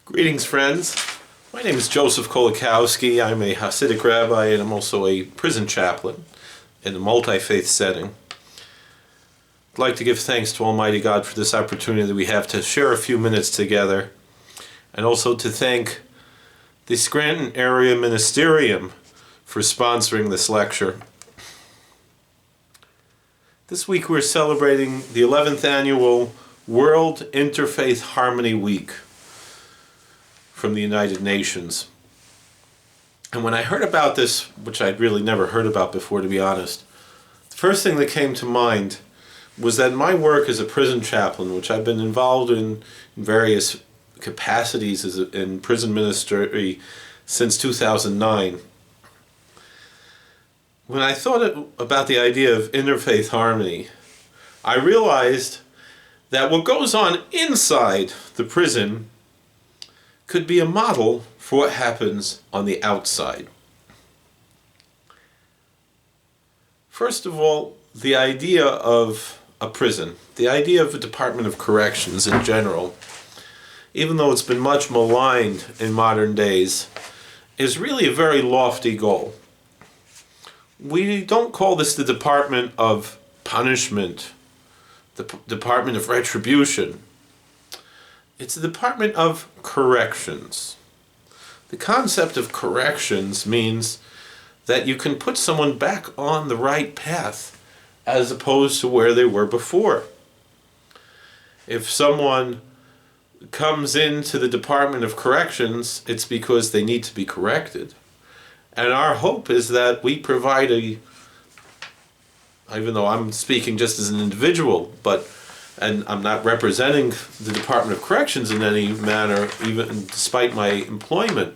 Greetings, friends. My name is Joseph Kolakowski. I'm a Hasidic rabbi and I'm also a prison chaplain in a multi-faith setting. I'd like to give thanks to Almighty God for this opportunity that we have to share a few minutes together, and also to thank the Scranton area Ministerium for sponsoring this lecture. This week we're celebrating the 11th annual World Interfaith Harmony Week from the United Nations. And when I heard about this, which I'd really never heard about before, to be honest, the first thing that came to mind was that my work as a prison chaplain, which I've been involved in various capacities in prison ministry since 2009, when I thought about the idea of interfaith harmony, I realized that what goes on inside the prison could be a model for what happens on the outside. First of all, the idea of a prison, the idea of a Department of Corrections in general, even though it's been much maligned in modern days, is really a very lofty goal. We don't call this the Department of Punishment, the Department of Retribution. It's the Department of Corrections. The concept of corrections means that you can put someone back on the right path as opposed to where they were before. If someone comes into the Department of Corrections, it's because they need to be corrected. And our hope is that we provide even though I'm speaking just as an individual, and I'm not representing the Department of Corrections in any manner, even despite my employment.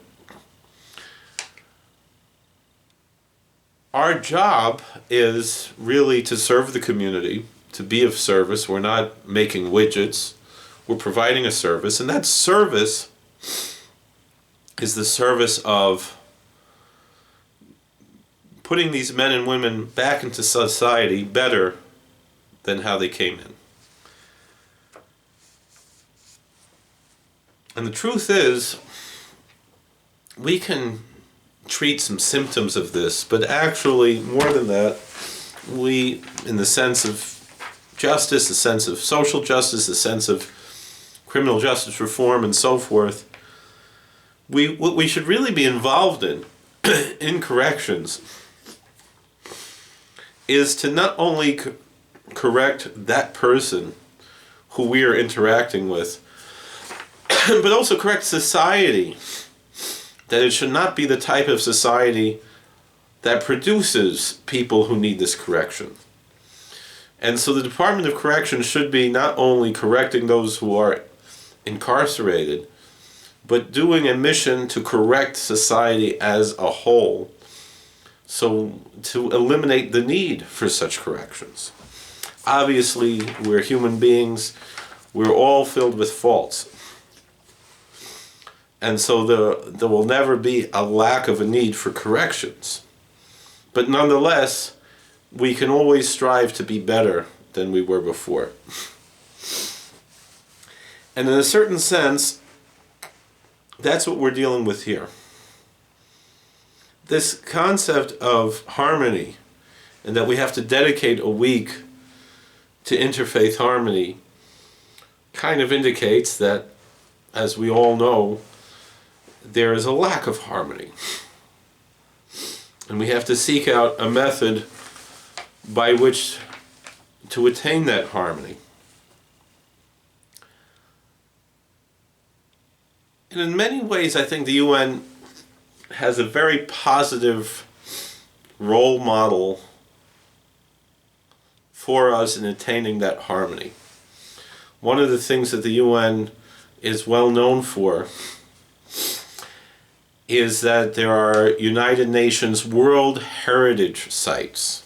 Our job is really to serve the community, to be of service. We're not making widgets. We're providing a service, and that service is the service of putting these men and women back into society better than how they came in. And the truth is, we can treat some symptoms of this, but actually, more than that, we, in the sense of justice, the sense of social justice, the sense of criminal justice reform, and so forth, what we should really be involved in corrections, is to not only correct that person who we are interacting with, but also correct society, that it should not be the type of society that produces people who need this correction. And so the Department of Corrections should be not only correcting those who are incarcerated, but doing a mission to correct society as a whole, so to eliminate the need for such corrections. Obviously, we're human beings, we're all filled with faults. And so there will never be a lack of a need for corrections. But nonetheless, we can always strive to be better than we were before. And in a certain sense, that's what we're dealing with here. This concept of harmony, and that we have to dedicate a week to interfaith harmony, kind of indicates that, as we all know, there is a lack of harmony. And we have to seek out a method by which to attain that harmony. And in many ways, I think the UN has a very positive role model for us in attaining that harmony. One of the things that the UN is well known for is that there are United Nations World Heritage Sites,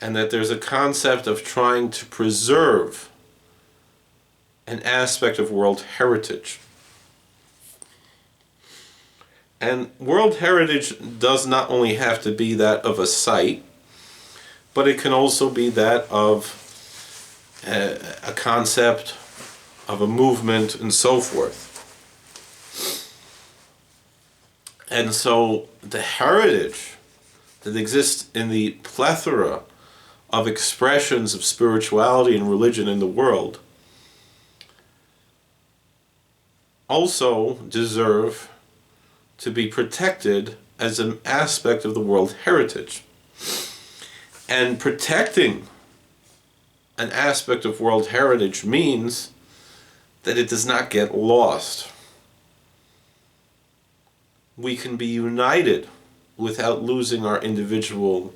and that there's a concept of trying to preserve an aspect of world heritage. And world heritage does not only have to be that of a site, but it can also be that of a concept of a movement, and so forth. And so the heritage that exists in the plethora of expressions of spirituality and religion in the world also deserve to be protected as an aspect of the world heritage. And protecting an aspect of world heritage means that it does not get lost. We can be united without losing our individual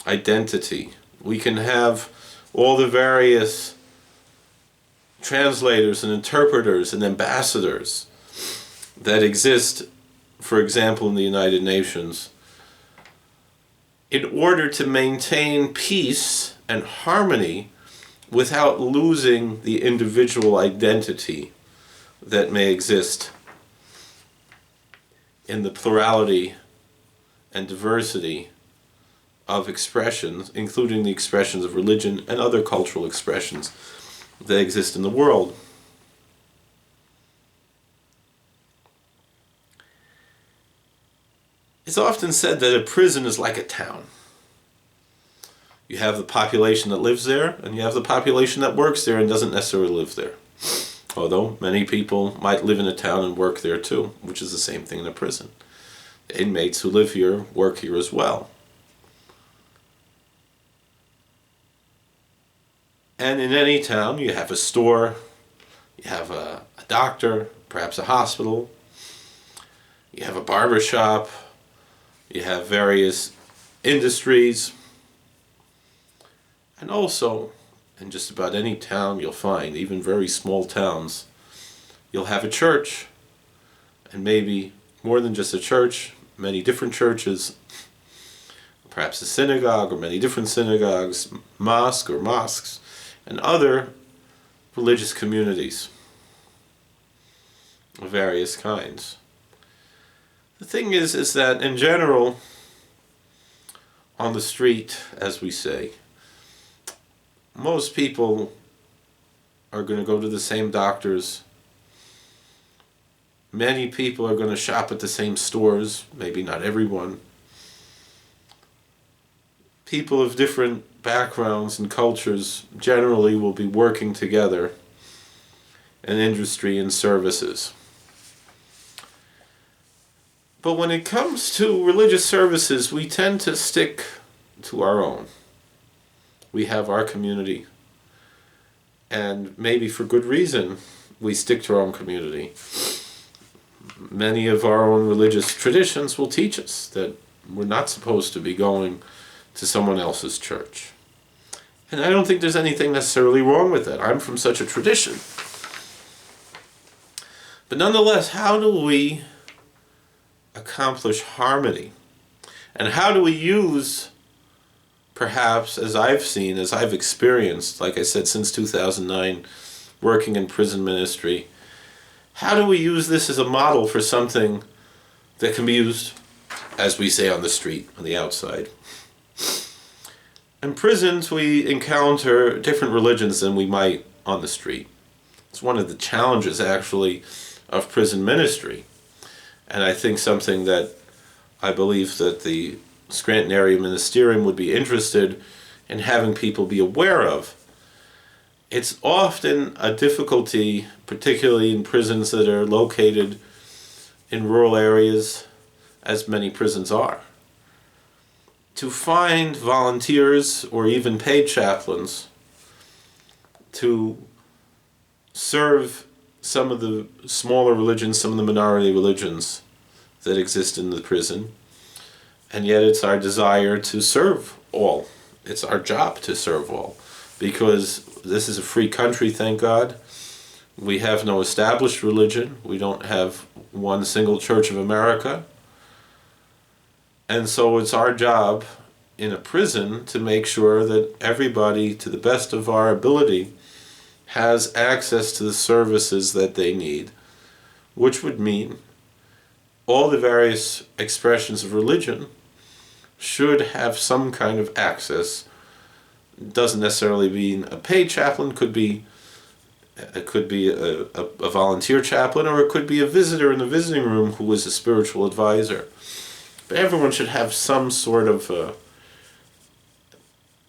identity. We can have all the various translators and interpreters and ambassadors that exist, for example, in the United Nations, in order to maintain peace and harmony without losing the individual identity that may exist in the plurality and diversity of expressions, including the expressions of religion and other cultural expressions that exist in the world. It's often said that a prison is like a town. You have the population that lives there, and you have the population that works there and doesn't necessarily live there. Although many people might live in a town and work there too, which is the same thing in a prison. The inmates who live here work here as well. And in any town, you have a store, you have a doctor, perhaps a hospital, you have a barber shop, you have various industries, and also, in just about any town you'll find, even very small towns, you'll have a church, and maybe more than just a church, many different churches, perhaps a synagogue or many different synagogues, mosque or mosques, and other religious communities of various kinds. The thing is that in general, on the street, as we say, most people are going to go to the same doctors. Many people are going to shop at the same stores, maybe not everyone. People of different backgrounds and cultures generally will be working together in industry and services. But when it comes to religious services, we tend to stick to our own. We have our community, and maybe for good reason, we stick to our own community. Many of our own religious traditions will teach us that we're not supposed to be going to someone else's church. And I don't think there's anything necessarily wrong with that. I'm from such a tradition. But nonetheless, how do we accomplish harmony? And how do we use, perhaps, as I've seen, as I've experienced, like I said, since 2009, working in prison ministry, how do we use this as a model for something that can be used, as we say, on the street, on the outside? In prisons, we encounter different religions than we might on the street. It's one of the challenges, actually, of prison ministry. And I think something that I believe that the Scranton area Ministerium would be interested in having people be aware of. It's often a difficulty, particularly in prisons that are located in rural areas, as many prisons are, to find volunteers or even paid chaplains to serve some of the smaller religions, some of the minority religions that exist in the prison. And yet it's our desire to serve all. It's our job to serve all. Because this is a free country, thank God. We have no established religion. We don't have one single Church of America. And so it's our job in a prison to make sure that everybody, to the best of our ability, has access to the services that they need, which would mean all the various expressions of religion should have some kind of access. It doesn't necessarily mean a paid chaplain, could be It could be a volunteer chaplain, or it could be a visitor in the visiting room who is a spiritual advisor. But everyone should have some sort of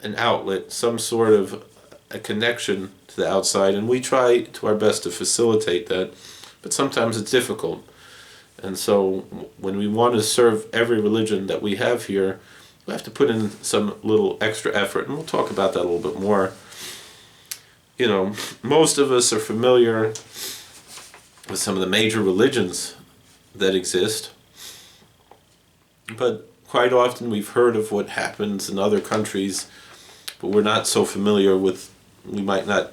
an outlet, some sort of a connection to the outside, and we try to our best to facilitate that, but sometimes it's difficult. And so when we want to serve every religion that we have here, we have to put in some little extra effort, and we'll talk about that a little bit more. You know, most of us are familiar with some of the major religions that exist, but quite often we've heard of what happens in other countries, but we're not so familiar with, we might not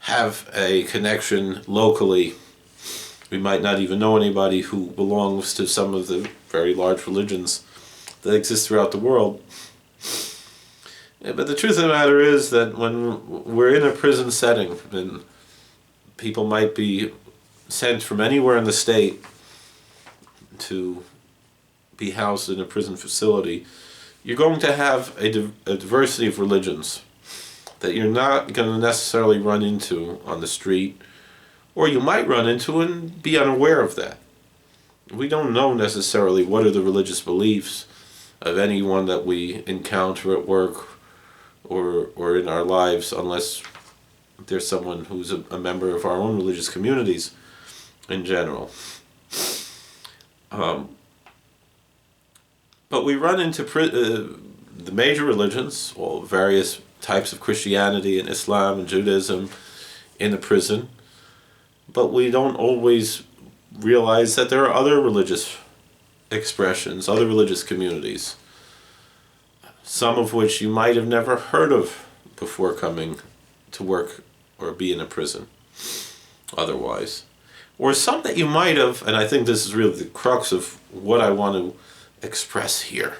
have a connection locally. We might not even know anybody who belongs to some of the very large religions that exist throughout the world. But the truth of the matter is that when we're in a prison setting, and people might be sent from anywhere in the state to be housed in a prison facility, you're going to have a diversity of religions that you're not going to necessarily run into on the street, or you might run into and be unaware of that. We don't know necessarily what are the religious beliefs of anyone that we encounter at work or in our lives, unless there's someone who's a member of our own religious communities in general. But we run into the major religions, all various types of Christianity and Islam and Judaism in the prison, but we don't always realize that there are other religious expressions, other religious communities, some of which you might have never heard of before coming to work or be in a prison otherwise. Or some that you might have, and I think this is really the crux of what I want to express here.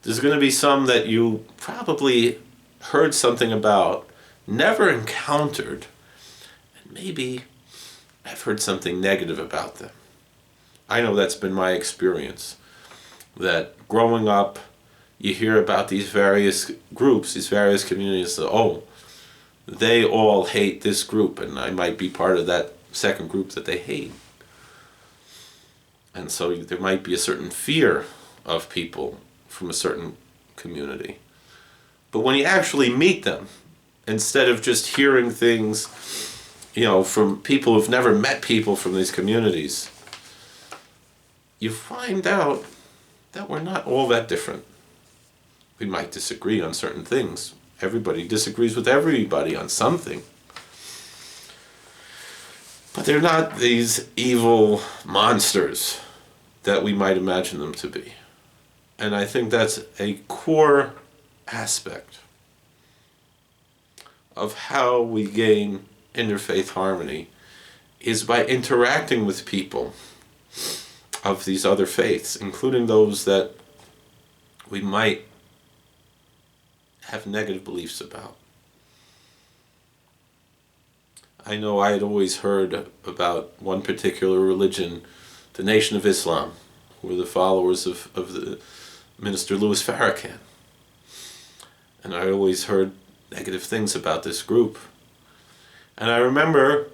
There's going to be some that you probably heard something about, never encountered, and maybe have heard something negative about them. I know that's been my experience, that growing up, you hear about these various groups, these various communities, that, oh, they all hate this group, and I might be part of that second group that they hate. And so there might be a certain fear of people from a certain community. But when you actually meet them, instead of just hearing things, you know, from people who've never met people from these communities, you find out that we're not all that different. We might disagree on certain things. Everybody disagrees with everybody on something. But they're not these evil monsters that we might imagine them to be. And I think that's a core aspect of how we gain interfaith harmony, is by interacting with people of these other faiths, including those that we might have negative beliefs about. I know I had always heard about one particular religion, the Nation of Islam, who were the followers of the Minister Louis Farrakhan. And I always heard negative things about this group. And I remember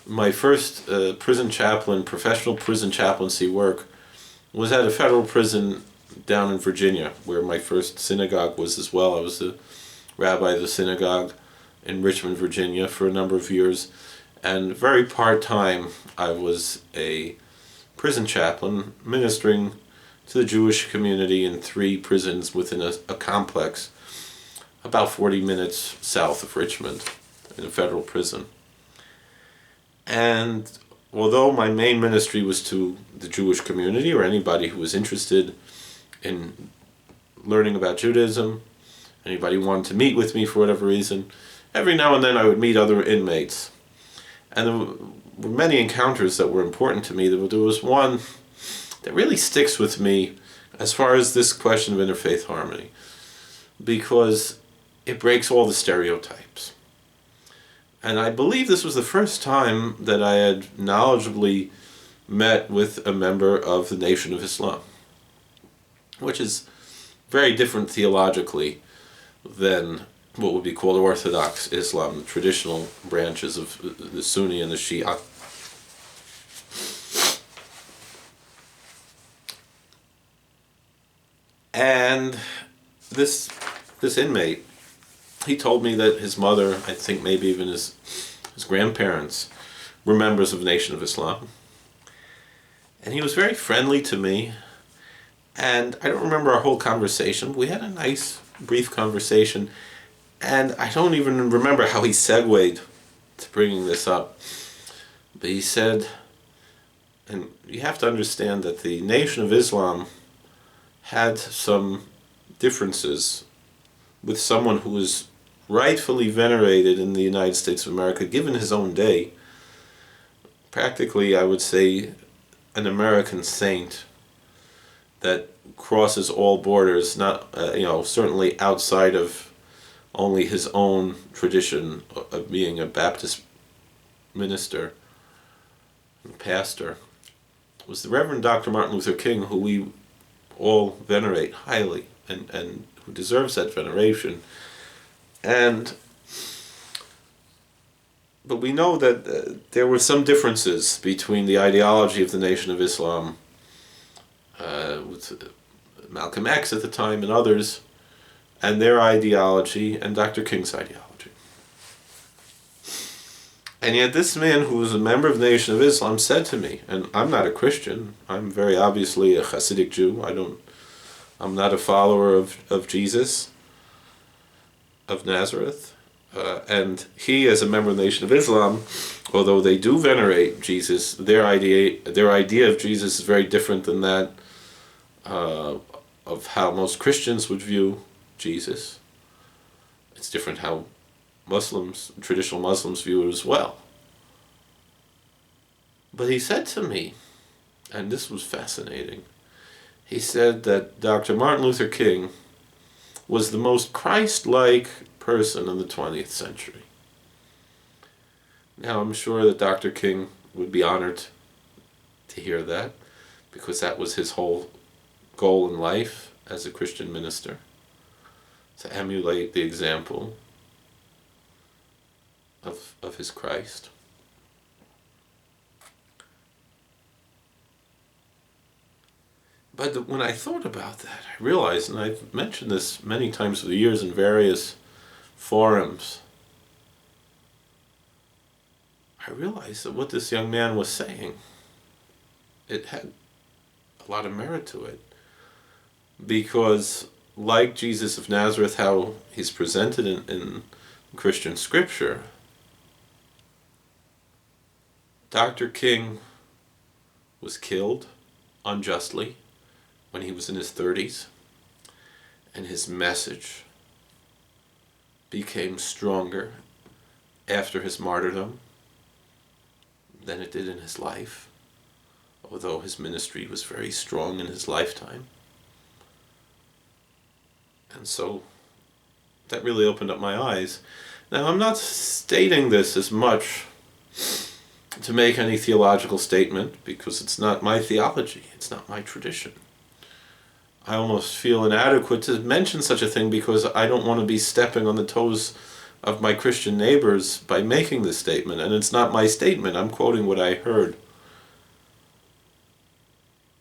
my first professional prison chaplaincy work was at a federal prison down in Virginia, where my first synagogue was as well. I was the rabbi of the synagogue in Richmond, Virginia for a number of years. And very part-time, I was a prison chaplain ministering to the Jewish community in 3 prisons within a complex about 40 minutes south of Richmond in a federal prison. And although my main ministry was to the Jewish community or anybody who was interested in learning about Judaism, anybody who wanted to meet with me for whatever reason, every now and then I would meet other inmates. And there were many encounters that were important to me. There was one that really sticks with me as far as this question of interfaith harmony, because it breaks all the stereotypes. And I believe this was the first time that I had knowledgeably met with a member of the Nation of Islam, which is very different theologically than what would be called Orthodox Islam, the traditional branches of the Sunni and the Shia. And this inmate, he told me that his mother, I think maybe even his grandparents, were members of the Nation of Islam. And he was very friendly to me. And I don't remember our whole conversation, but we had a nice, brief conversation. And I don't even remember how he segued to bringing this up. But he said, and you have to understand that the Nation of Islam had some differences with someone who was rightfully venerated in the United States of America, given his own day. Practically, I would say, an American saint that crosses all borders, not certainly outside of only his own tradition of being a Baptist minister and pastor, was the Reverend Dr. Martin Luther King, who we all venerate highly and who deserves that veneration. But we know that there were some differences between the ideology of the Nation of Islam with Malcolm X at the time and others, and their ideology and Dr. King's ideology. And yet this man, who was a member of the Nation of Islam, said to me, and I'm not a Christian, I'm very obviously a Hasidic Jew, I'm not a follower of Jesus of Nazareth, and he, as a member of the Nation of Islam, although they do venerate Jesus, their idea of Jesus is very different than that of how most Christians would view Jesus. It's different how traditional Muslims view it as well. But he said to me, and this was fascinating, he said that Dr. Martin Luther King was the most Christ-like person in the 20th century. Now, I'm sure that Dr. King would be honored to hear that, because that was his whole goal in life as a Christian minister, to emulate the example of his Christ. But when I thought about that, I realized, and I've mentioned this many times over the years in various forums, I realized that what this young man was saying, it had a lot of merit to it. Because like Jesus of Nazareth, how he's presented in Christian scripture, Dr. King was killed unjustly when he was in his 30s, and his message became stronger after his martyrdom than it did in his life, although his ministry was very strong in his lifetime. And so that really opened up my eyes. Now, I'm not stating this as much to make any theological statement, because it's not my theology, it's not my tradition. I almost feel inadequate to mention such a thing, because I don't want to be stepping on the toes of my Christian neighbors by making this statement, and it's not my statement, I'm quoting what I heard.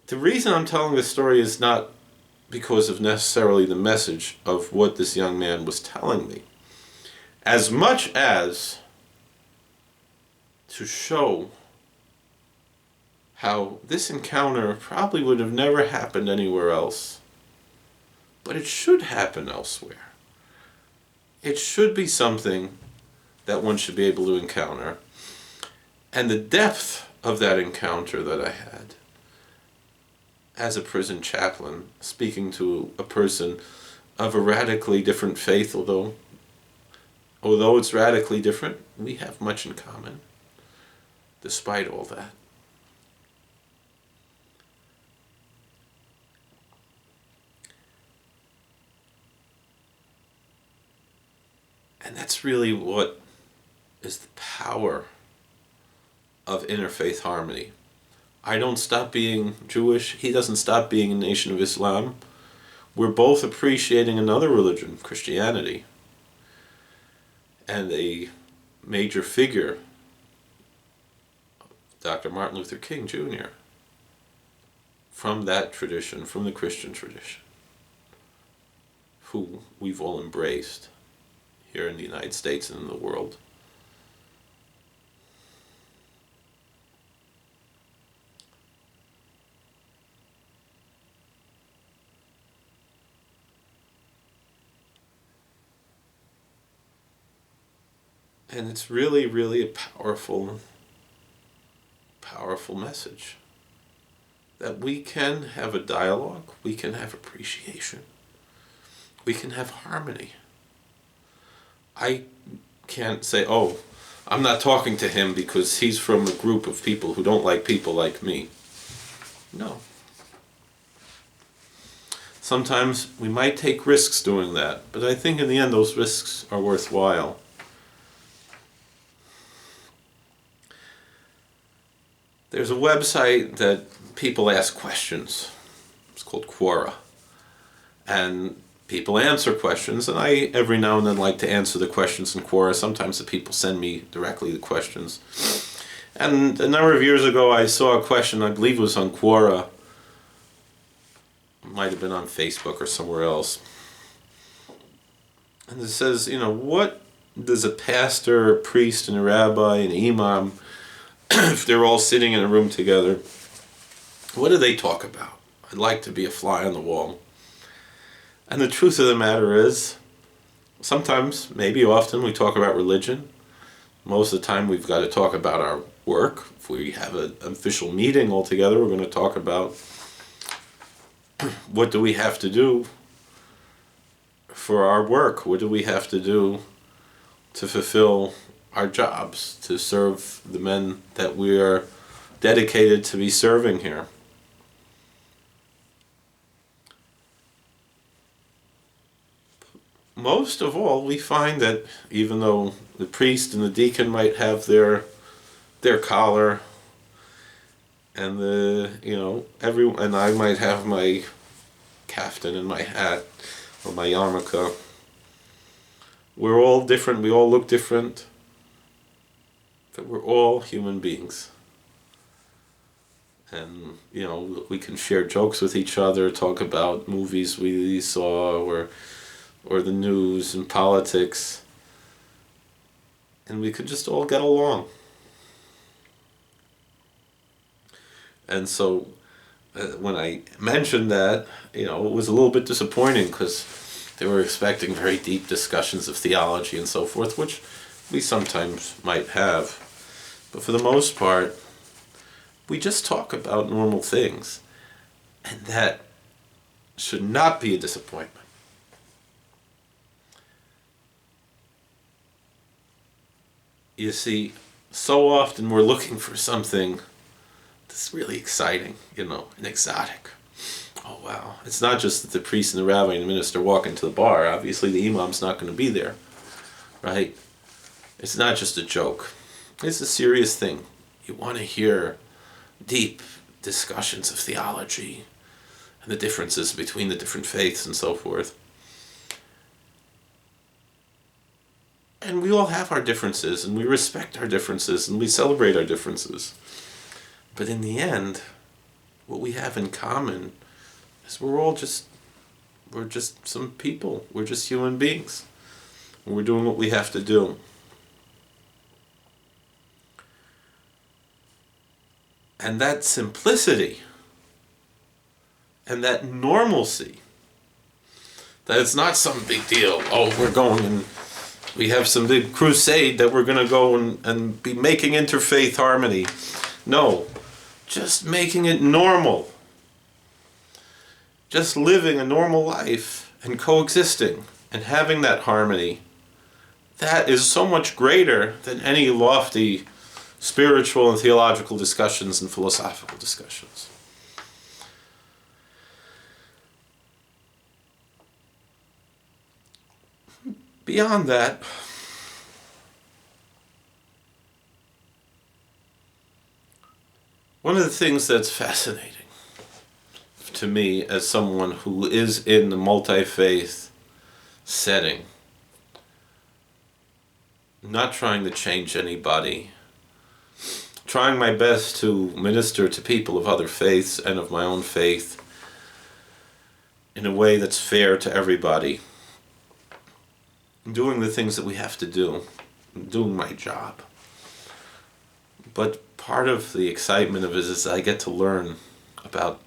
The reason I'm telling this story is not because of necessarily the message of what this young man was telling me, as much as to show how this encounter probably would have never happened anywhere else, but it should happen elsewhere. It should be something that one should be able to encounter. And the depth of that encounter that I had as a prison chaplain, speaking to a person of a radically different faith, although it's radically different, we have much in common, despite all that. And that's really what is the power of Interfaith Harmony. I don't stop being Jewish, he doesn't stop being a Nation of Islam. We're both appreciating another religion, Christianity. and a major figure, Dr. Martin Luther King Jr., from that tradition, from the Christian tradition, who we've all embraced here in the United States and in the world. And it's really, really a powerful message. That we can have a dialogue, we can have appreciation, we can have harmony. I can't say, oh, I'm not talking to him because he's from a group of people who don't like people like me. No. Sometimes we might take risks doing that, but I think in the end those risks are worthwhile. There's a website that people ask questions. It's called Quora. And people answer questions, and I every now and then like to answer the questions in Quora. Sometimes the people send me directly the questions. And a number of years ago I saw a question, I believe it was on Quora. It might have been on Facebook or somewhere else. And it says, what does a pastor, a priest, and a rabbi, and an imam, if they're all sitting in a room together, what do they talk about? I'd like to be a fly on the wall. And the truth of the matter is, sometimes, maybe often, we talk about religion. Most of the time we've got to talk about our work. If we have an official meeting all together, we're going to talk about what do we have to do for our work? What do we have to do to fulfill our jobs, to serve the men that we are dedicated to be serving here? Most of all, we find that even though the priest and the deacon might have their collar, and and I might have my kaftan and my hat or my yarmulke, we're all different. We all look different, but we're all human beings. And we can share jokes with each other, talk about movies we saw, or the news and politics, and we could just all get along. And so when I mentioned that, it was a little bit disappointing because they were expecting very deep discussions of theology and so forth, which we sometimes might have. But for the most part, we just talk about normal things, and that should not be a disappointment. You see, so often we're looking for something that's really exciting, and exotic. Oh wow, it's not just that the priest and the rabbi and the minister walk into the bar. Obviously the imam's not going to be there, right? It's not just a joke. It's a serious thing. You want to hear deep discussions of theology and the differences between the different faiths and so forth. And we all have our differences, and we respect our differences, and we celebrate our differences. But in the end, what we have in common is we're just some people. We're just human beings. And we're doing what we have to do. And that simplicity and that normalcy, that it's not some big deal. Oh, we're going and we have some big crusade that we're going to go and be making Interfaith Harmony. No, just making it normal. Just living a normal life and coexisting and having that harmony. That is so much greater than any lofty spiritual and theological discussions and philosophical discussions. Beyond that, one of the things that's fascinating to me as someone who is in the multi-faith setting not trying to change anybody, trying my best to minister to people of other faiths and of my own faith in a way that's fair to everybody, doing the things that we have to do, doing my job. But part of the excitement of it is I get to learn about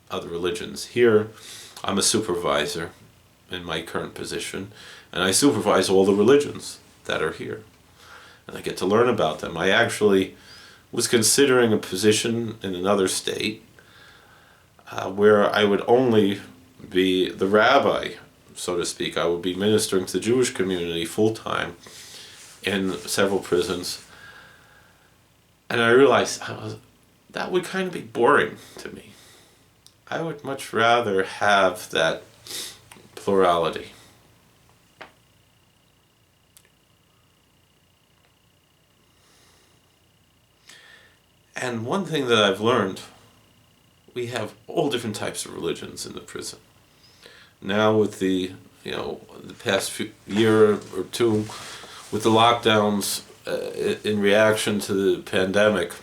other religions. Here, I'm a supervisor in my current position, and I supervise all the religions that are here. And I get to learn about them. I actually was considering a position in another state where I would only be the rabbi, so to speak. I would be ministering to the Jewish community full-time in several prisons. And I realized that would kind of be boring to me. I would much rather have that plurality. And one thing that I've learned, we have all different types of religions in the prison. Now with the past year or two, with the lockdowns in reaction to the pandemic,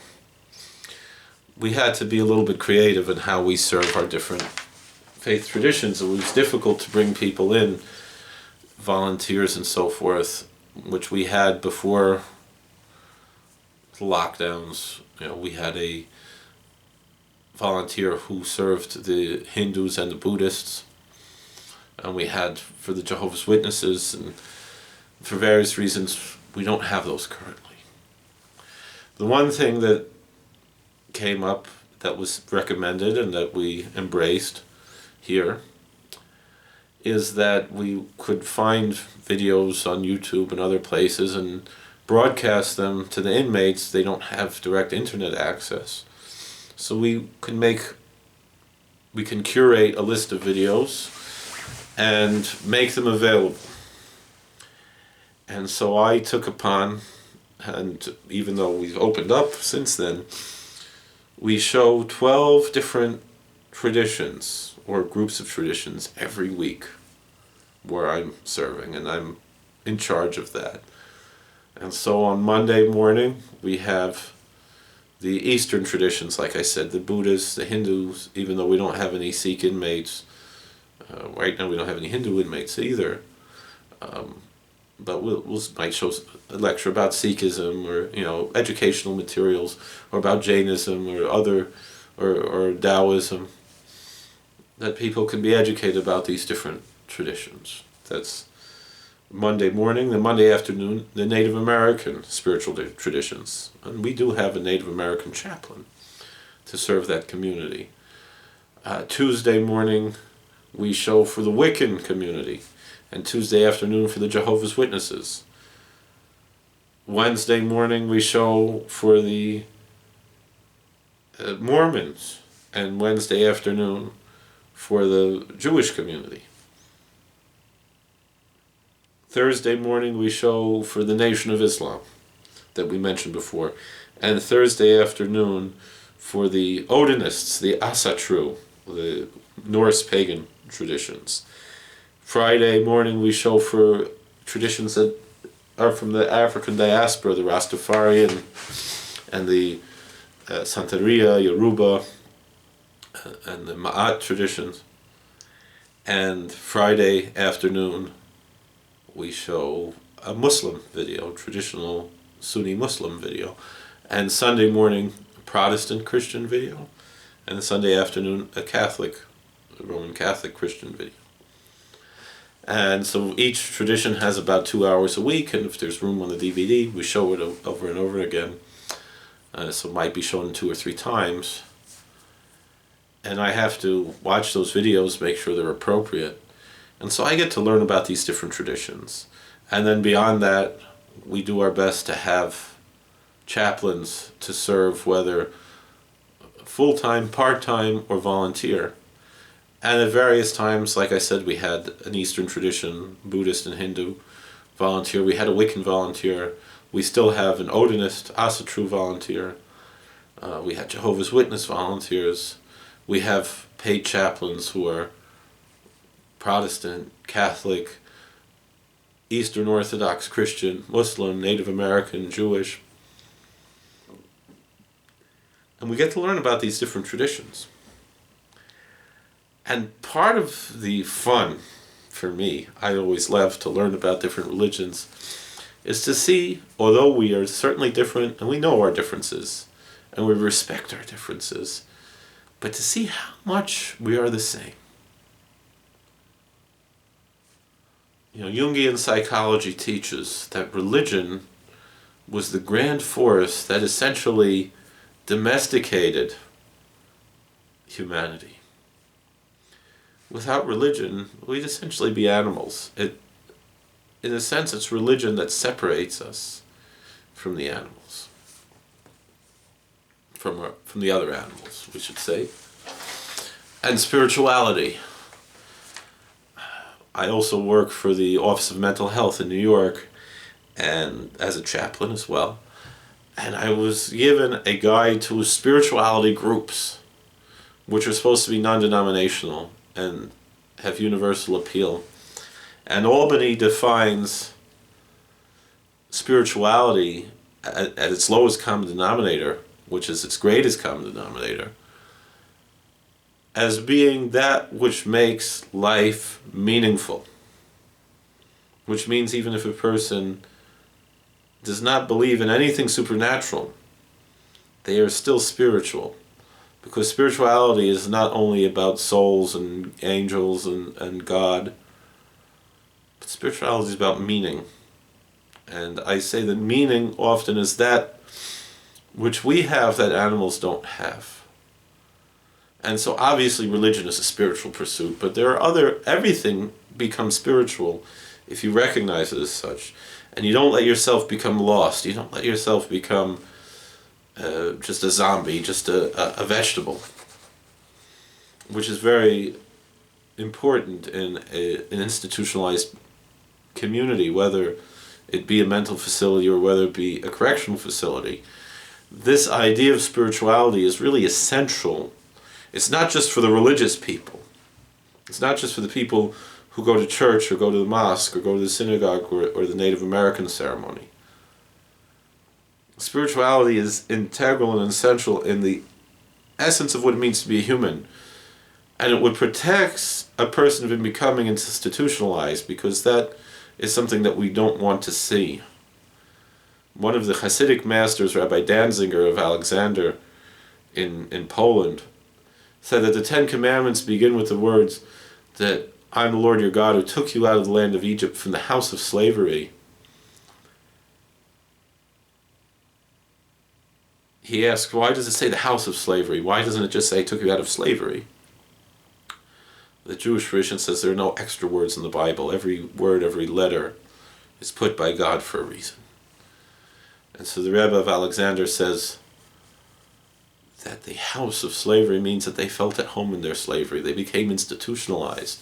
we had to be a little bit creative in how we serve our different faith traditions. It was difficult to bring people in, volunteers and so forth, which we had before the lockdowns. We had a volunteer who served the Hindus and the Buddhists, and we had for the Jehovah's Witnesses, and for various reasons we don't have those currently. The one thing that came up that was recommended and that we embraced here is that we could find videos on YouTube and other places and broadcast them to the inmates. They don't have direct internet access. So we can curate a list of videos and make them available. And so I took upon, and even though we've opened up since then, we show 12 different traditions or groups of traditions every week where I'm serving, and I'm in charge of that. And so on Monday morning, we have the Eastern traditions, like I said, the Buddhists, the Hindus, even though we don't have any Sikh inmates. Right now we don't have any Hindu inmates either. But we'll might show a lecture about Sikhism, or educational materials, or about Jainism or other or Taoism, that people can be educated about these different traditions. That's Monday morning. Then Monday afternoon, the Native American spiritual traditions, and we do have a Native American chaplain to serve that community. Tuesday morning, we show for the Wiccan community, and Tuesday afternoon for the Jehovah's Witnesses. Wednesday morning we show for the Mormons, and Wednesday afternoon for the Jewish community. Thursday morning we show for the Nation of Islam that we mentioned before, and Thursday afternoon for the Odinists, the Asatru, the Norse pagan traditions. Friday morning we show for traditions that are from the African diaspora, the Rastafarian and the Santeria, Yoruba, and the Ma'at traditions. And Friday afternoon we show a Muslim video, traditional Sunni Muslim video. And Sunday morning, a Protestant Christian video. And Sunday afternoon, a Roman Catholic Christian video. And so each tradition has about 2 hours a week, and if there's room on the DVD, we show it over and over again. So it might be shown 2 or 3 times. And I have to watch those videos, make sure they're appropriate. And so I get to learn about these different traditions. And then beyond that, we do our best to have chaplains to serve, whether full-time, part-time, or volunteer. And at various times, like I said, we had an Eastern tradition, Buddhist and Hindu volunteer. We had a Wiccan volunteer. We still have an Odinist, Asatru volunteer. We had Jehovah's Witness volunteers. We have paid chaplains who are Protestant, Catholic, Eastern Orthodox, Christian, Muslim, Native American, Jewish. And we get to learn about these different traditions. And part of the fun, for me, I always love to learn about different religions, is to see, although we are certainly different, and we know our differences, and we respect our differences, but to see how much we are the same. Jungian psychology teaches that religion was the grand force that essentially domesticated humanity. Without religion, we'd essentially be animals. In a sense, it's religion that separates us from the animals. From the other animals, we should say. And spirituality. I also work for the Office of Mental Health in New York, and as a chaplain as well. And I was given a guide to spirituality groups, which are supposed to be non-denominational and have universal appeal. And Albany defines spirituality at its lowest common denominator, which is its greatest common denominator, as being that which makes life meaningful. Which means even if a person does not believe in anything supernatural, they are still spiritual. Because spirituality is not only about souls and angels and God, but spirituality is about meaning. And I say that meaning often is that which we have that animals don't have. And so obviously religion is a spiritual pursuit, but there are everything becomes spiritual if you recognize it as such. And you don't let yourself become lost. You don't let yourself become just a zombie, just a vegetable, which is very important in an institutionalized community, whether it be a mental facility or whether it be a correctional facility. This idea of spirituality is really essential. It's not just for the religious people. It's not just for the people who go to church or go to the mosque or go to the synagogue or the Native American ceremony. Spirituality is integral and essential in the essence of what it means to be a human. And it would protect a person from becoming institutionalized, because that is something that we don't want to see. One of the Hasidic masters, Rabbi Danziger of Alexander in Poland, said that the Ten Commandments begin with the words that I'm the Lord your God who took you out of the land of Egypt from the house of slavery. He asked, why does it say the house of slavery? Why doesn't it just say took you out of slavery? The Jewish tradition says there are no extra words in the Bible. Every word, every letter is put by God for a reason. And so the Rebbe of Alexander says that the house of slavery means that they felt at home in their slavery. They became institutionalized.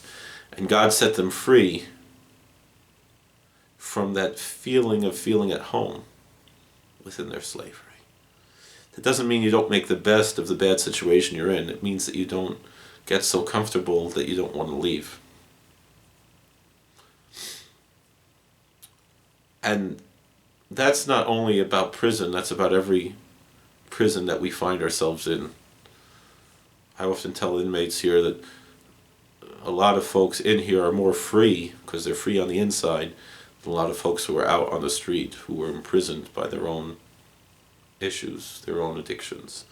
And God set them free from that feeling of feeling at home within their slavery. That doesn't mean you don't make the best of the bad situation you're in. It means that you don't get so comfortable that you don't want to leave. And that's not only about prison, that's about every prison that we find ourselves in. I often tell inmates here that a lot of folks in here are more free, because they're free on the inside, than a lot of folks who are out on the street, who were imprisoned by their own issues, their own addictions.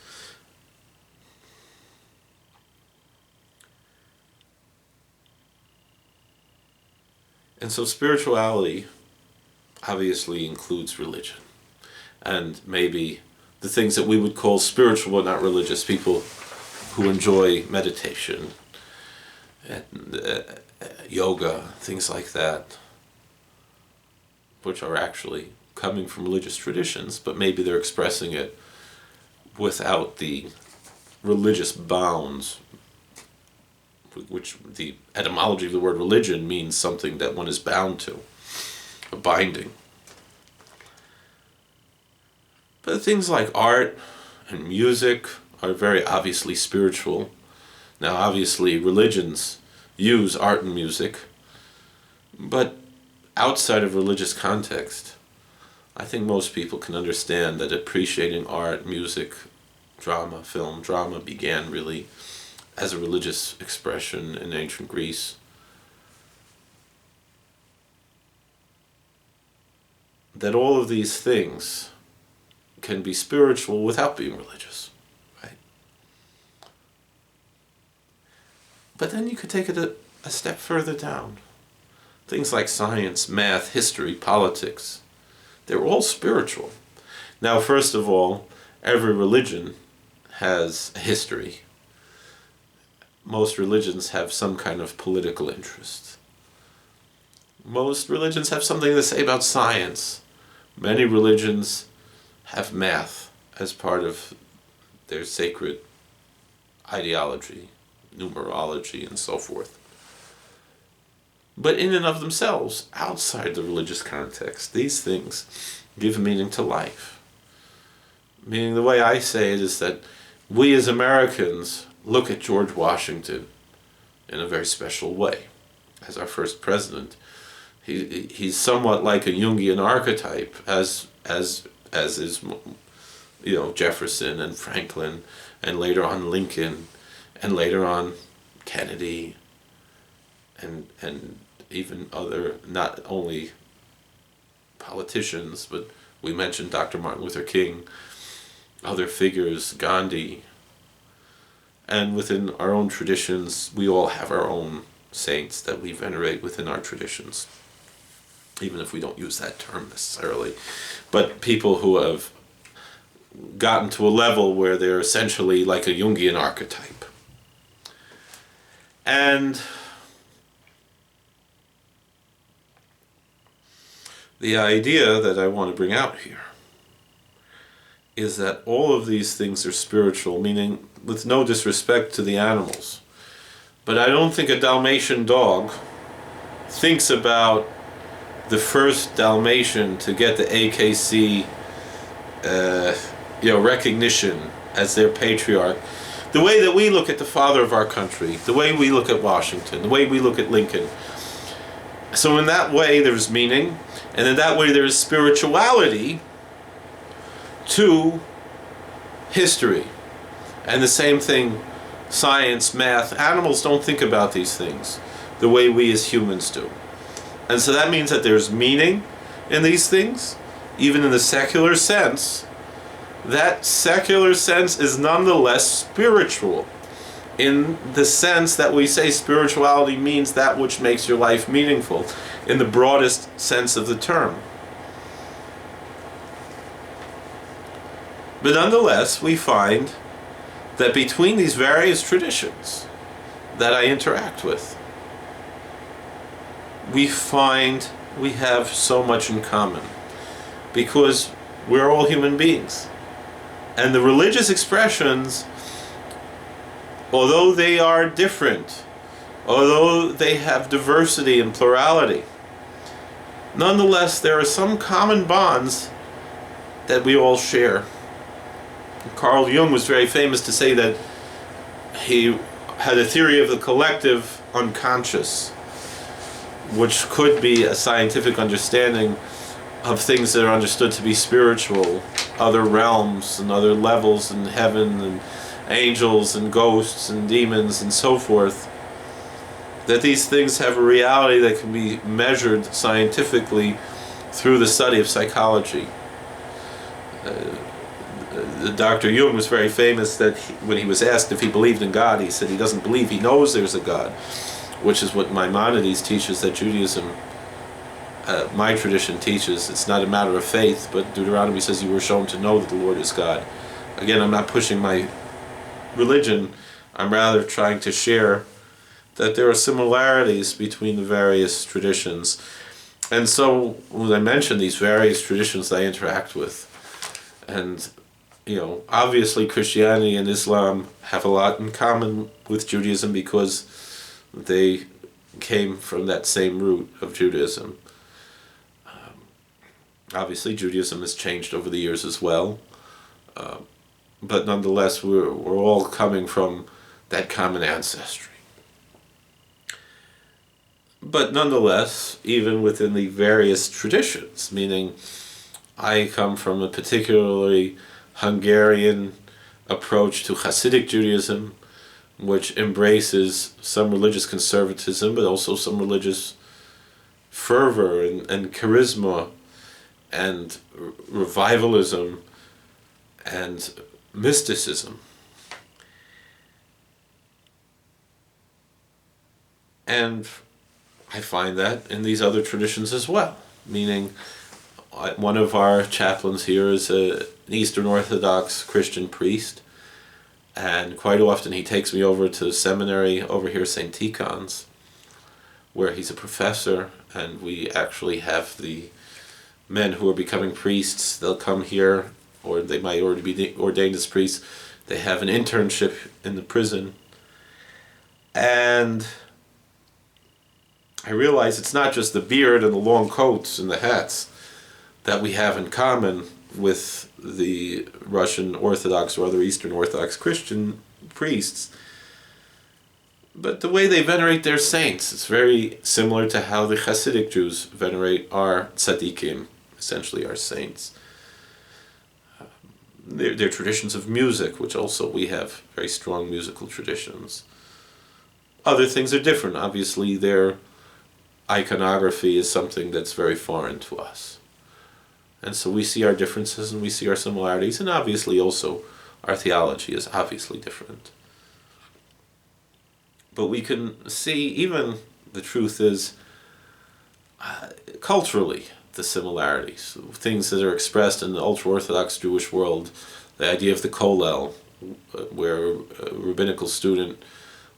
And so spirituality obviously includes religion. And maybe the things that we would call spiritual but not religious, people who enjoy meditation and yoga, things like that, which are actually coming from religious traditions, but maybe they're expressing it without the religious bounds, which the etymology of the word religion means something that one is bound to, a binding. But things like art and music are very obviously spiritual. Now obviously religions use art and music, but outside of religious context, I think most people can understand that appreciating art, music, drama, film, drama began really as a religious expression in ancient Greece. That all of these things can be spiritual without being religious, right? But then you could take it a step further down. Things like science, math, history, politics, they're all spiritual. Now, first of all, every religion has a history. Most religions have some kind of political interest. Most religions have something to say about science. Many religions have math as part of their sacred ideology, numerology, and so forth. But in and of themselves, outside the religious context, these things give meaning to life. Meaning, the way I say it is that we as Americans look at George Washington in a very special way. As our first president, he's somewhat like a Jungian archetype, as is, Jefferson and Franklin, and later on Lincoln, and later on Kennedy, and even other, not only politicians, but we mentioned Dr. Martin Luther King, other figures, Gandhi. And within our own traditions, we all have our own saints that we venerate within our traditions, even if we don't use that term necessarily. But people who have gotten to a level where they're essentially like a Jungian archetype. And the idea that I want to bring out here is that all of these things are spiritual, meaning with no disrespect to the animals. But I don't think a Dalmatian dog thinks about the first Dalmatian to get the AKC recognition as their patriarch. The way that we look at the father of our country, the way we look at Washington, the way we look at Lincoln. So in that way there's meaning, and in that way there's spirituality to history. And the same thing, science, math. Animals don't think about these things the way we as humans do. And so that means that there's meaning in these things, even in the secular sense. That secular sense is nonetheless spiritual, in the sense that we say spirituality means that which makes your life meaningful, in the broadest sense of the term. But nonetheless, we find that between these various traditions that I interact with, we find we have so much in common, because we're all human beings. And the religious expressions, although they are different, although they have diversity and plurality, nonetheless there are some common bonds that we all share. Carl Jung was very famous to say that he had a theory of the collective unconscious, which could be a scientific understanding of things that are understood to be spiritual, other realms and other levels in heaven, and angels and ghosts and demons and so forth. That these things have a reality that can be measured scientifically through the study of psychology. Dr. Jung was very famous that when he was asked if he believed in God, he said he doesn't believe, he knows there's a God, which is what Maimonides teaches, that Judaism, my tradition teaches, it's not a matter of faith, but Deuteronomy says you were shown to know that the Lord is God. Again, I'm not pushing my religion, I'm rather trying to share that there are similarities between the various traditions. And so, when I mention these various traditions I interact with, and obviously Christianity and Islam have a lot in common with Judaism because they came from that same root of Judaism. Obviously Judaism has changed over the years as well, but nonetheless we're all coming from that common ancestry. But nonetheless, even within the various traditions, meaning I come from a particularly Hungarian approach to Hasidic Judaism, which embraces some religious conservatism, but also some religious fervor and charisma and revivalism and mysticism. And I find that in these other traditions as well, meaning one of our chaplains here is an Eastern Orthodox Christian priest, and quite often he takes me over to seminary over here, St. Tikhon's, where he's a professor, and we actually have the men who are becoming priests. They'll come here, or they might already be ordained as priests. They have an internship in the prison. And I realize it's not just the beard and the long coats and the hats that we have in common with the Russian Orthodox or other Eastern Orthodox Christian priests, but the way they venerate their saints is very similar to how the Hasidic Jews venerate our tzaddikim, essentially our saints. Their traditions of music, which also we have very strong musical traditions. Other things are different. Obviously, their iconography is something that's very foreign to us. And so we see our differences and we see our similarities, and obviously also our theology is obviously different. But we can see, even the truth is, culturally, the similarities, things that are expressed in the ultra-Orthodox Jewish world, the idea of the kollel, where a rabbinical student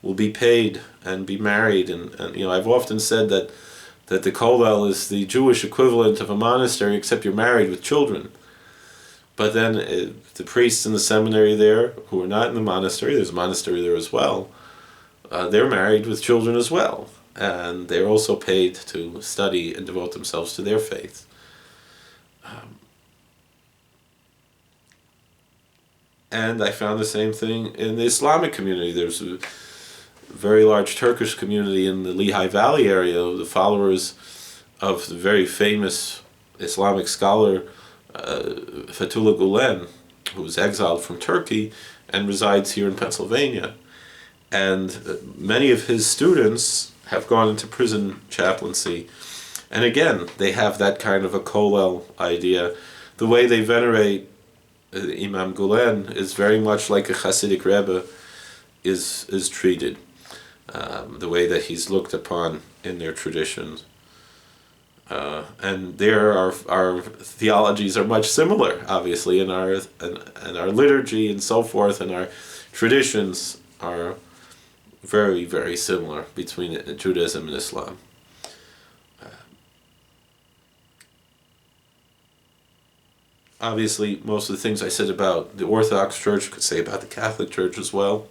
will be paid and be married, and I've often said that the kollel is the Jewish equivalent of a monastery, except you're married with children. But then the priests in the seminary there, who are not in the monastery, there's a monastery there as well, they're married with children as well, and they're also paid to study and devote themselves to their faith. And I found the same thing in the Islamic community. There's a very large Turkish community in the Lehigh Valley area, the followers of the very famous Islamic scholar Fethullah Gulen, who was exiled from Turkey and resides here in Pennsylvania. And many of his students have gone into prison chaplaincy. And again, they have that kind of a kollel idea. The way they venerate Imam Gulen is very much like a Hasidic Rebbe is treated. The way that he's looked upon in their traditions. And there our theologies are much similar, obviously, in our liturgy and so forth, and our traditions are very, very similar between Judaism and Islam. Obviously, most of the things I said about the Orthodox Church could say about the Catholic Church as well.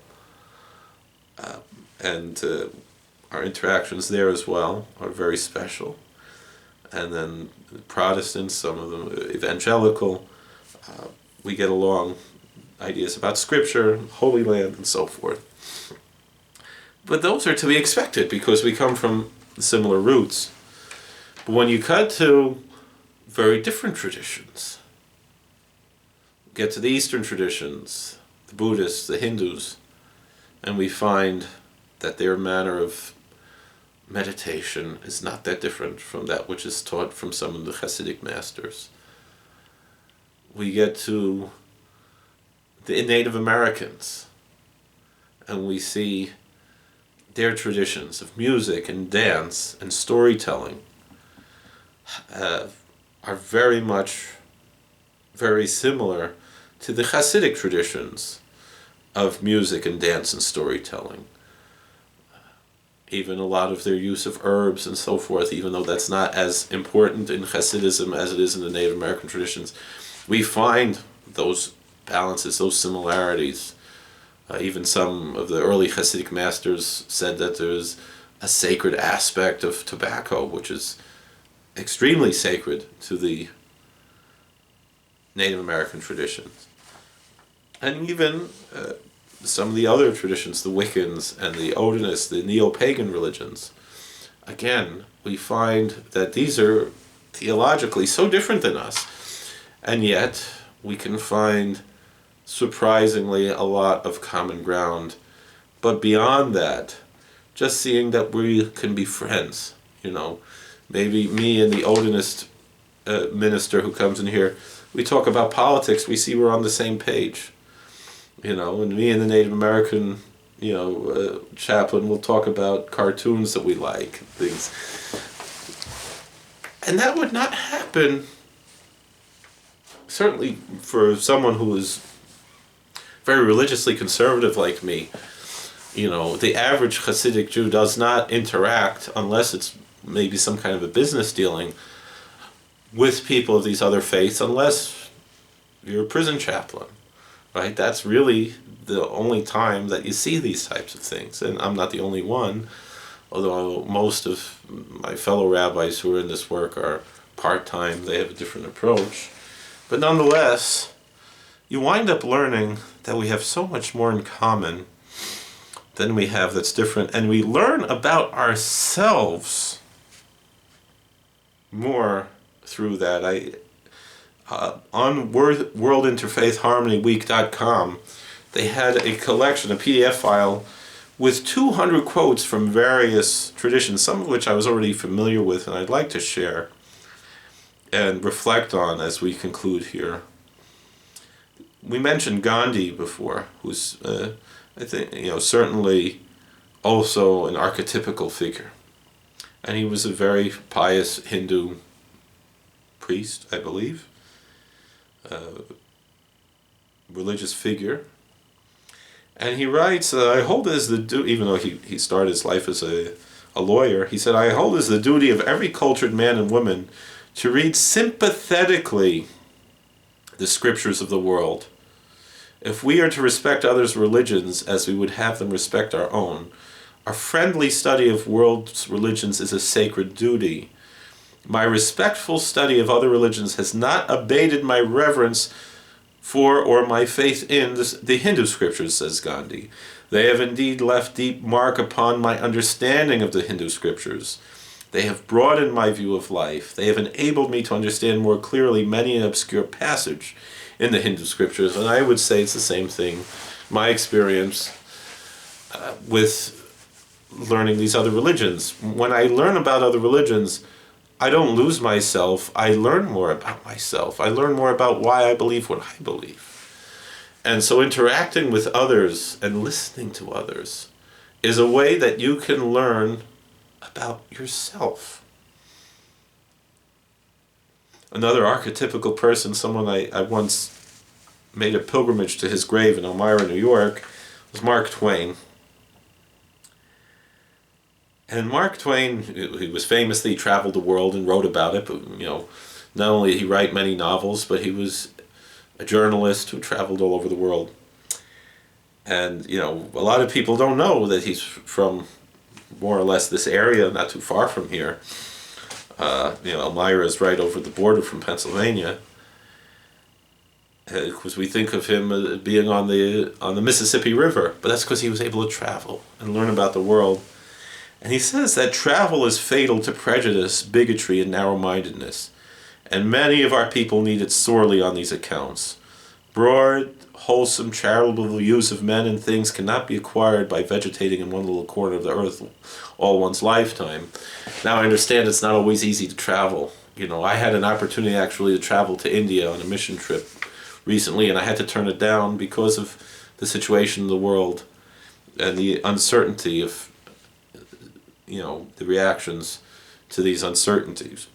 And our interactions there as well are very special. And then Protestants, some of them evangelical, we get along, ideas about Scripture, Holy Land, and so forth. But those are to be expected because we come from similar roots. But when you cut to very different traditions, get to the Eastern traditions, the Buddhists, the Hindus, and we find that their manner of meditation is not that different from that which is taught from some of the Hasidic masters. We get to the Native Americans, and we see their traditions of music and dance and storytelling are very much very similar to the Hasidic traditions of music and dance and storytelling. Even a lot of their use of herbs and so forth, even though that's not as important in Hasidism as it is in the Native American traditions, we find those balances, those similarities. Even some of the early Hasidic masters said that there's a sacred aspect of tobacco, which is extremely sacred to the Native American traditions. And even some of the other traditions, the Wiccans and the Odinists, the neo-pagan religions, again, we find that these are theologically so different than us, and yet we can find surprisingly a lot of common ground. But beyond that, just seeing that we can be friends, maybe me and the Odinist minister who comes in here, we talk about politics, we see we're on the same page, and me and the Native American chaplain will talk about cartoons that we like, things. And that would not happen, certainly for someone who is very religiously conservative like me. The average Hasidic Jew does not interact, unless it's maybe some kind of a business dealing, with people of these other faiths, unless you're a prison chaplain, right? That's really the only time that you see these types of things. And I'm not the only one, although most of my fellow rabbis who are in this work are part-time. They have a different approach. But nonetheless, you wind up learning that we have so much more in common than we have that's different. And we learn about ourselves more through that. On worldinterfaithharmonyweek.com, they had a collection, a PDF file, with 200 quotes from various traditions, some of which I was already familiar with and I'd like to share and reflect on as we conclude here. We mentioned Gandhi before, who's, I think, certainly also an archetypical figure. And he was a very pious Hindu priest, I believe, religious figure. And he writes, I hold it as the duty, even though he started his life as a lawyer, he said, I hold it as the duty of every cultured man and woman to read sympathetically the scriptures of the world. If we are to respect others' religions as we would have them respect our own, a friendly study of world's religions is a sacred duty. My respectful study of other religions has not abated my reverence for or my faith in the Hindu scriptures, says Gandhi. They have indeed left deep mark upon my understanding of the Hindu scriptures. They have broadened my view of life. They have enabled me to understand more clearly many an obscure passage in the Hindu scriptures. And I would say it's the same thing, my experience with learning these other religions. When I learn about other religions, I don't lose myself. I learn more about myself. I learn more about why I believe what I believe. And so interacting with others and listening to others is a way that you can learn about yourself. Another archetypical person, someone I once made a pilgrimage to his grave in Elmira, New York, was Mark Twain. And Mark Twain, he was famously traveled the world and wrote about it, but not only did he write many novels, but he was a journalist who traveled all over the world. And a lot of people don't know that he's from more or less this area, not too far from here. Elmira is right over the border from Pennsylvania. Because we think of him being on the Mississippi River, but that's because he was able to travel and learn about the world. And he says that travel is fatal to prejudice, bigotry, and narrow-mindedness, and many of our people need it sorely on these accounts. Broad, wholesome, charitable views of men and things cannot be acquired by vegetating in one little corner of the earth all one's lifetime. Now I understand it's not always easy to travel. I had an opportunity actually to travel to India on a mission trip recently, and I had to turn it down because of the situation in the world and the uncertainty of the reactions to these uncertainties.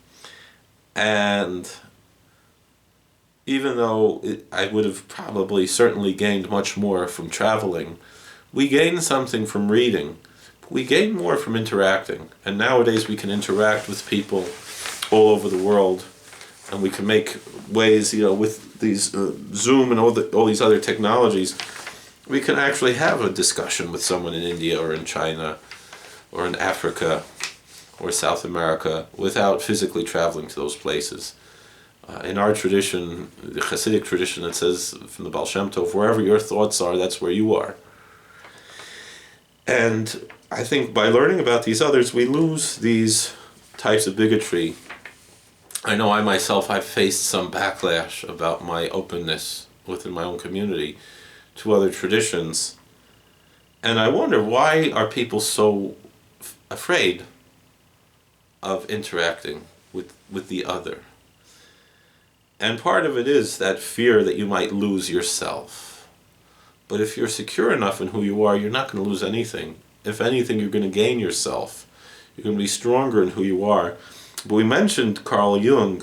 And even though I would have probably certainly gained much more from traveling, we gain something from reading. But we gain more from interacting. And nowadays we can interact with people all over the world, and we can make ways, with these Zoom and all these other technologies, we can actually have a discussion with someone in India or in China or in Africa or South America without physically traveling to those places. In our tradition, the Hasidic tradition, it says from the Baal Shem Tov, wherever your thoughts are, that's where you are. And I think by learning about these others, we lose these types of bigotry. I know I myself, I've faced some backlash about my openness within my own community to other traditions. And I wonder, why are people so afraid of interacting with the other? And part of it is that fear that you might lose yourself. But if you're secure enough in who you are, you're not going to lose anything. If anything, you're going to gain yourself. You're going to be stronger in who you are. But we mentioned Carl Jung,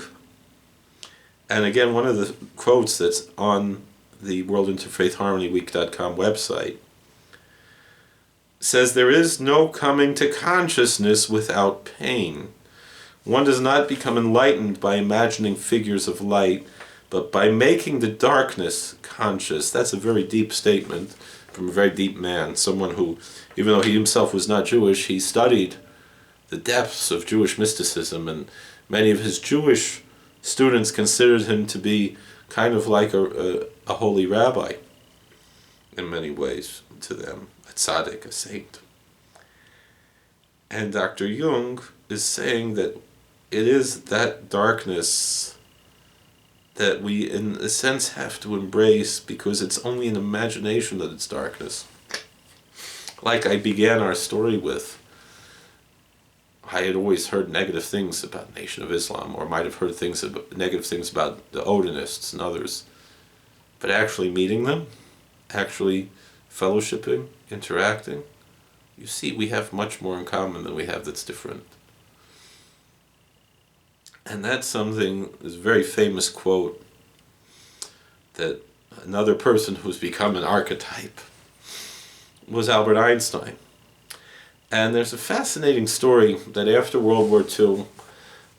and again, one of the quotes that's on the WorldInterfaithHarmonyWeek.com website says, "There is no coming to consciousness without pain. One does not become enlightened by imagining figures of light, but by making the darkness conscious." That's a very deep statement from a very deep man, someone who, even though he himself was not Jewish, he studied the depths of Jewish mysticism, and many of his Jewish students considered him to be kind of like a holy rabbi in many ways to them, a tzaddik, a saint. And Dr. Jung is saying that it is that darkness that we, in a sense, have to embrace, because it's only in imagination that it's darkness. Like I began our story with, I had always heard negative things about Nation of Islam, or might have heard negative things about the Odinists and others. But actually meeting them, actually fellowshipping, interacting, you see we have much more in common than we have that's different. And that's something, this very famous quote that another person who's become an archetype was Albert Einstein. And there's a fascinating story that after World War II,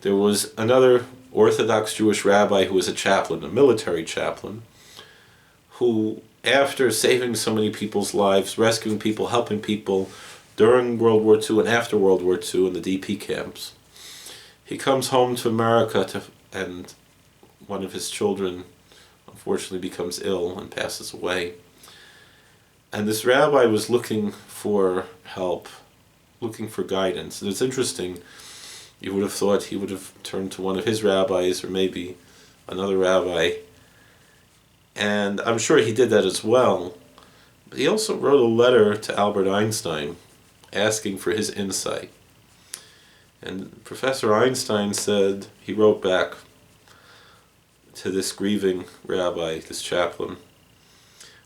there was another Orthodox Jewish rabbi who was a chaplain, a military chaplain, who, after saving so many people's lives, rescuing people, helping people during World War II and after World War II in the DP camps, he comes home to America and one of his children unfortunately becomes ill and passes away. And this rabbi was looking for help, looking for guidance. And it's interesting, you would have thought he would have turned to one of his rabbis or maybe another rabbi. And I'm sure he did that as well. But he also wrote a letter to Albert Einstein asking for his insight. And Professor Einstein said, he wrote back to this grieving rabbi, this chaplain,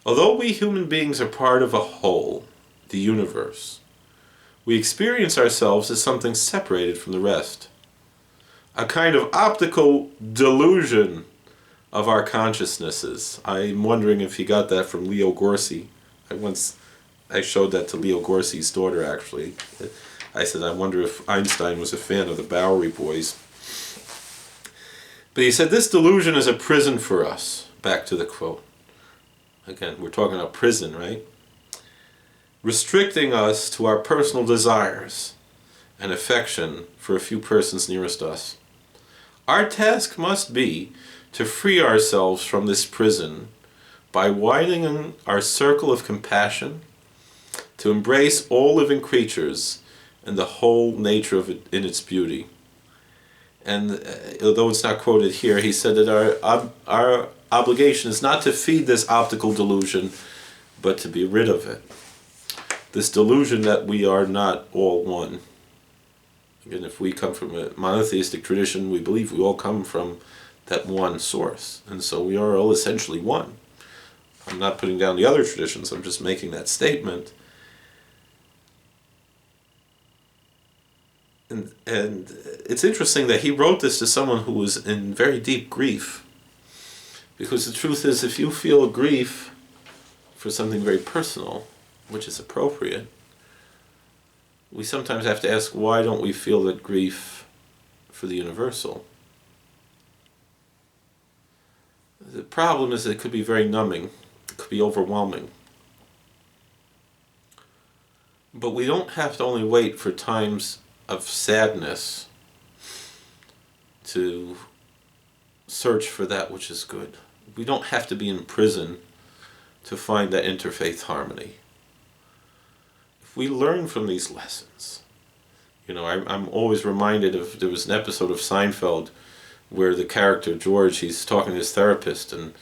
"Although we human beings are part of a whole, the universe, we experience ourselves as something separated from the rest. A kind of optical delusion of our consciousnesses." I'm wondering if he got that from Leo Gorcey. I showed that to Leo Gorcey's daughter, actually. I said, I wonder if Einstein was a fan of the Bowery Boys. But he said, "This delusion is a prison for us." Back to the quote. Again, we're talking about prison, right? "Restricting us to our personal desires and affection for a few persons nearest us. Our task must be to free ourselves from this prison by widening our circle of compassion, to embrace all living creatures and the whole nature of it in its beauty." And although it's not quoted here, he said that our obligation is not to feed this optical delusion, but to be rid of it. This delusion that we are not all one. Again, if we come from a monotheistic tradition, we believe we all come from that one source. And so we are all essentially one. I'm not putting down the other traditions, I'm just making that statement. And it's interesting that he wrote this to someone who was in very deep grief. Because the truth is, if you feel grief for something very personal, which is appropriate, we sometimes have to ask, why don't we feel that grief for the universal? The problem is that it could be very numbing, it could be overwhelming. But we don't have to only wait for times of sadness to search for that which is good. We don't have to be in prison to find that interfaith harmony. if we learn from these lessons, I'm always reminded of, there was an episode of Seinfeld where the character George, he's talking to his therapist, and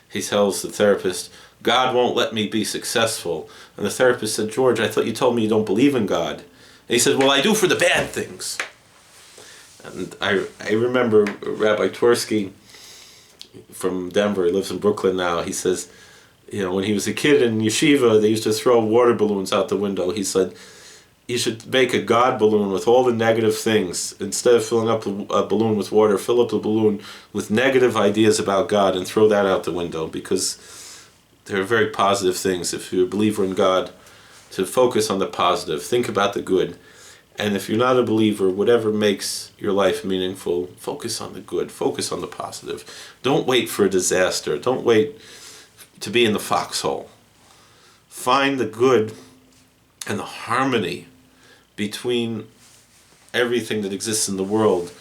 he tells the therapist, God won't let me be successful. And the therapist said, George, I thought you told me you don't believe in God. And he said, well, I do for the bad things. And I remember Rabbi Twersky from Denver, he lives in Brooklyn now, he says, when he was a kid in yeshiva, they used to throw water balloons out the window. He said, you should make a God balloon with all the negative things. Instead of filling up a balloon with water, fill up the balloon with negative ideas about God and throw that out the window, because they're very positive things. If you're a believer in God, to focus on the positive, think about the good. And if you're not a believer, whatever makes your life meaningful, focus on the good, focus on the positive. Don't wait for a disaster. Don't wait to be in the foxhole. Find the good and the harmony between everything that exists in the world,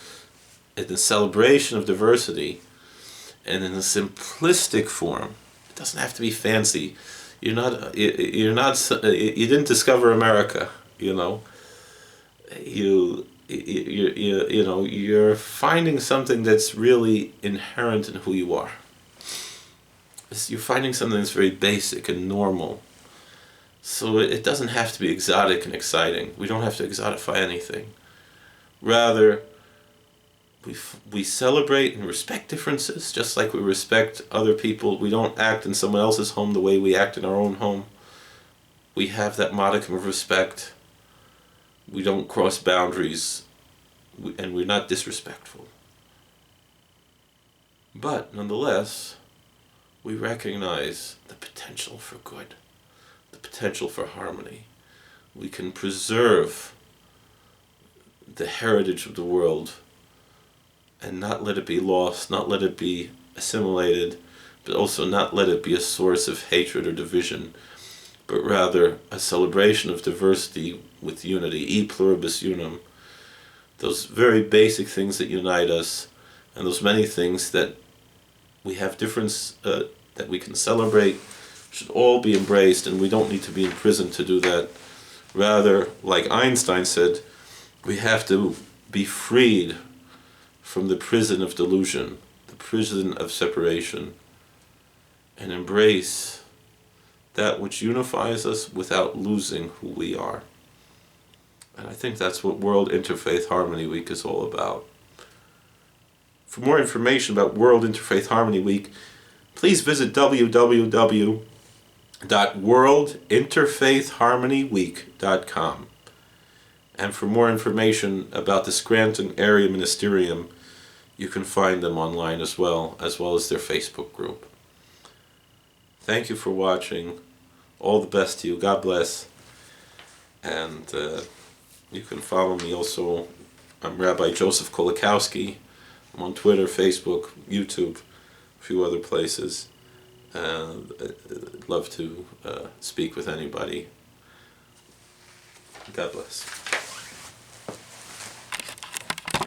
in the celebration of diversity, and in a simplistic form. It doesn't have to be fancy. You didn't discover America, You're finding something that's really inherent in who you are. You're finding something that's very basic and normal. So it doesn't have to be exotic and exciting. We don't have to exotify anything. Rather, we celebrate and respect differences, just like we respect other people. We don't act in someone else's home the way we act in our own home. We have that modicum of respect. We don't cross boundaries, and we're not disrespectful. But nonetheless, we recognize the potential for good, the potential for harmony. We can preserve the heritage of the world and not let it be lost, not let it be assimilated, but also not let it be a source of hatred or division, but rather a celebration of diversity with unity, e pluribus unum. Those very basic things that unite us, and those many things that we have difference that we can celebrate, should all be embraced, and we don't need to be in prison to do that. Rather, like Einstein said, we have to be freed from the prison of delusion, the prison of separation, and embrace that which unifies us without losing who we are. And I think that's what World Interfaith Harmony Week is all about. For more information about World Interfaith Harmony Week, please visit www.worldinterfaithharmonyweek.com. And for more information about the Scranton area Ministerium, you can find them online as well as their Facebook group. Thank you for watching. All the best to you. God bless. And you can follow me also. I'm Rabbi Joseph Kolakowski. I'm on Twitter, Facebook, YouTube, a few other places. I'd love to speak with anybody. God bless.